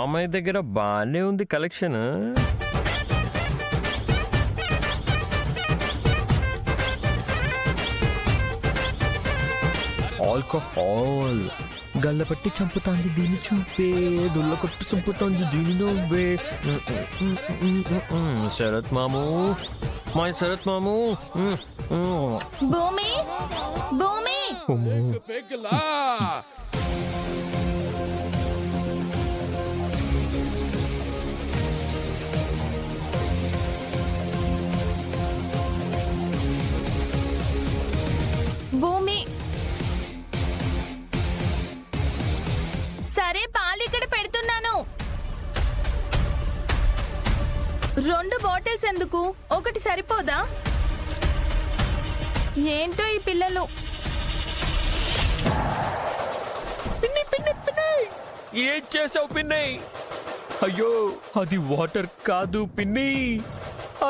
మామయ్య దగ్గర బానే ఉంది కలెక్షన్. ఆల్కహాల్ గల్లపట్టి చంపుతాంది దీని చూపే, దుల్ల కొట్టు చంపుతాంది దీని నవ్వే. శరత్ మాము, మై శరత్ మాము. భూమి భూమి భూమి సరే పాలు ఇక్కడ పెడుతున్నాను. 2 బాటిల్స్ ఎందుకు, ఒకటి సరిపోదా? ఏంటో ఈ పిల్లలు. పిన్ని పిన్ని పిన్ని, ఏం చేసావు పిన్ని? అయ్యో అది వాటర్ కాదు పిన్ని,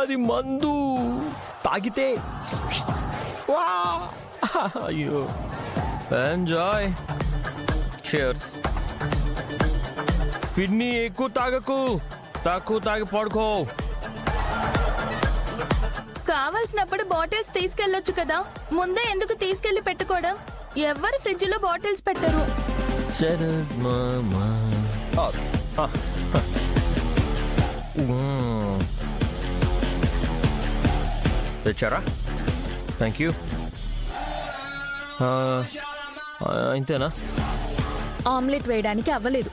అది మందు. తాగితే వా! అయ్యో. ఎంజాయ్. cheers. పిన్ని ఎక్కువ తాగకు, తక్కువ తాగి పడుకో. కావలసినప్పుడు బాటిల్స్ తీసుకెళ్లొచ్చు కదా, ముందే ఎందుకు తీసుకెళ్లి పెట్టుకోవడం? ఎవరు ఫ్రిడ్జ్ లో బాటిల్స్ పెట్టరు. తెచ్చారా? Thank you. ఇంతేనా? ఆమ్లెట్ వేయడానికి అవ్వలేదు,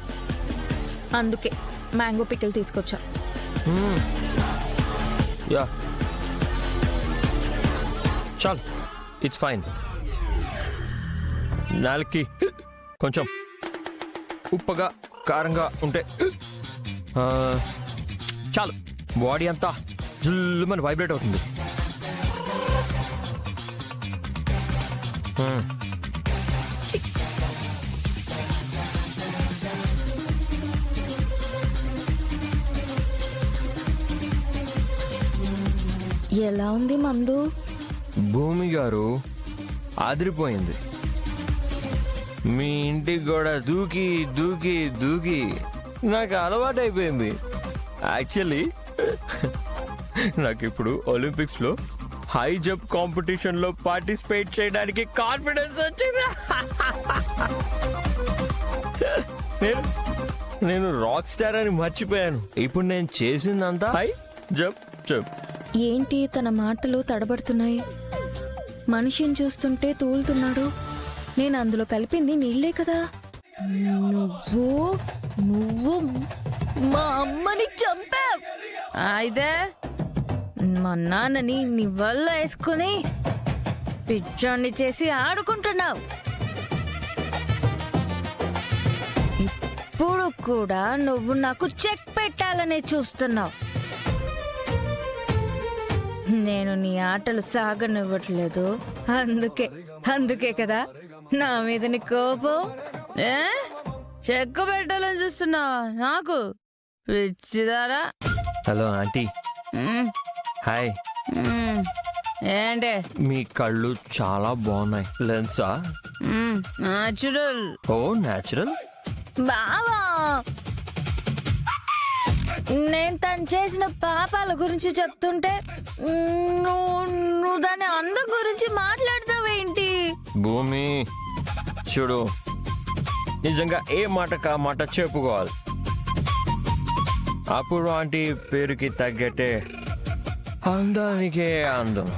అందుకే మ్యాంగో పికిల్ తీసుకొచ్చా. యా చాలు, ఇట్స్ ఫైన్. నాలుగుకి కొంచెం ఉప్పగా కారంగా ఉంటే చాలు, బాడీ అంతా జుల్లుమని వైబ్రేట్ అవుతుంది. ఎలా ఉంది మందు? భూమి గారు ఆదిరిపోయింది. మీ ఇంటికి కూడా దూకి దూకి దూకి నాకు అలవాటైపోయింది. యాక్చువల్లీ నాకు ఇప్పుడు ఒలింపిక్స్ లో హై జంప్ కాంపిటీషన్ లో పార్టిసిపేట్ చేయడానికి కాన్ఫిడెన్స్ వచ్చింది. నేను రాక్ స్టార్ అని మర్చిపోయాను. ఇప్పుడు నేను చేసిందంతా హై జంప్ జంప్. ఏంటి తన మాటలు తడబడుతున్నాయి? మనిషిని చూస్తుంటే తూలుతున్నాడు. నేను అందులో కలిపింది నీళ్లే కదా. నువ్వు నువ్వు మా అమ్మని చంపావ్. అయితే మా నాన్నని నీ వల్ల వేసుకుని పిచ్చోన్ని చేసి ఆడుకుంటున్నావు. ఇప్పుడు కూడా నువ్వు నాకు చెక్ పెట్టాలనే చూస్తున్నావు. నేను నీ ఆటలు సాగనివ్వట్లేదు. అందుకే కదా నా మీద నీ కోపం. చెక్కు పెట్టాలని చూస్తున్నావా నాకు? పిచ్చిదారా. Hello aunty. హాయ్. ఏంటే? మీ కళ్ళు చాలా బాగున్నాయి. లెన్సా? న్యాచురల్. ఓ న్యాచురల్. బావా, నేను తను చేసిన పాపాల గురించి చెప్తుంటే నువ్వు దాని అందం గురించి మాట్లాడతావేంటి? భూమి చూడు, నిజంగా ఏ మాటకా మాట చెప్పుకోవాలి. అప్పుడు ఆంటీ పేరుకి తగ్గట్టే అందానికే అందం.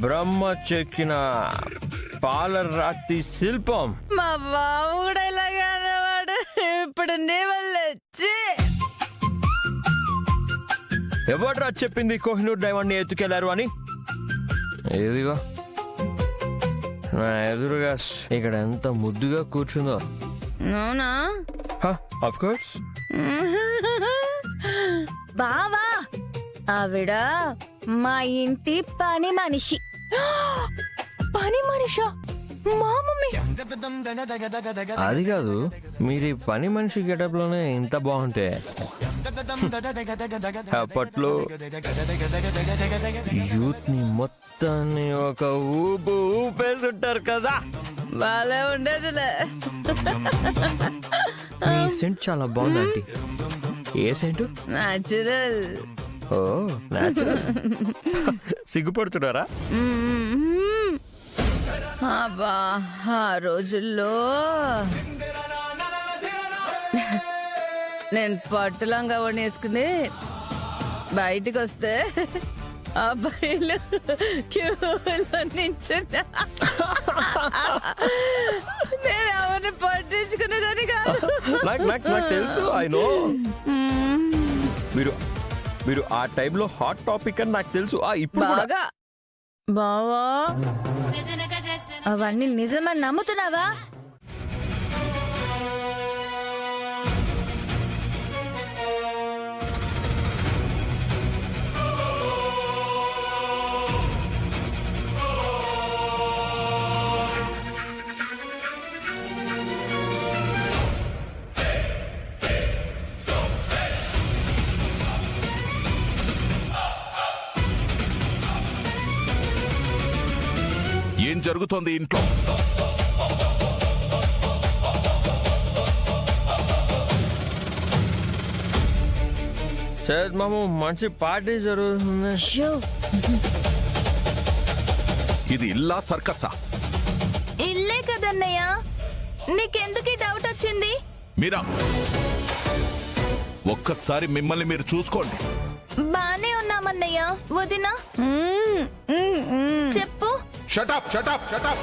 బ్రహ్మ చెక్కిన పాలరాతి శిల్పం. మా బాబు కూడా ఇలాగే అనేవాడు. ఇప్పుడు నీ వల్ల ఎవడ్రా చెప్పింది కోహినూర్ డైమండ్ ని ఎత్తుకెళ్లారు అని? ఇదిగో నా ఎదురుగా ఇక్కడ ఎంత ముద్దుగా కూర్చుందో. అవునా? Of course. బావా, ఆవిడ మా ఇంటి పని మనిషి. పని మనిషా? మా మమ్మీ. అది కాదు, మీరు ఈ పని మనిషి గెటప్ లోనే ఇంత బాగుంటే అప్పట్లో యూత్ ని మొత్తాన్ని ఒక ఊపు ఊపేసుంటారు కదా. బాలే ఉండేదిలే. మీ సెంట్ చాలా బాగుంది ఆంటీ. ఏ సెంటు? న్యాచురల్. ఓ న్యాచురల్. సిగ్గుపడుతున్నారా? అబ్బా ఆ రోజుల్లో నేను పట్టులంగా వేసుకుని బయటికి వస్తే అబ్బాయిలు క్యూలో నించున్నా. నేను ఎవరిని పట్టించుకునేదని కాదు. నాకు తెలుసు. I know. మీరు ఆ టైంలో హాట్ టాపిక్ అని నాకు తెలుసు. ఇప్పుడు కూడా. బాగా బావా అవన్నీ నిజమని నమ్ముతున్నావా? ఏం జరుగుతోంది ఇంట్లో? సరే మాము, మంచి పార్టీ జరుగుతుంది. ఇది ఇల్లా సర్కసా? ఇల్లే కదన్నయ్య. నీకెందుకు ఈ డౌట్ వచ్చింది? మీరా ఒక్కసారి మిమ్మల్ని మీరు చూసుకోండి. బానే ఉన్నామన్నయ్య. వదినా చెప్పు. Shut up shut up shut up.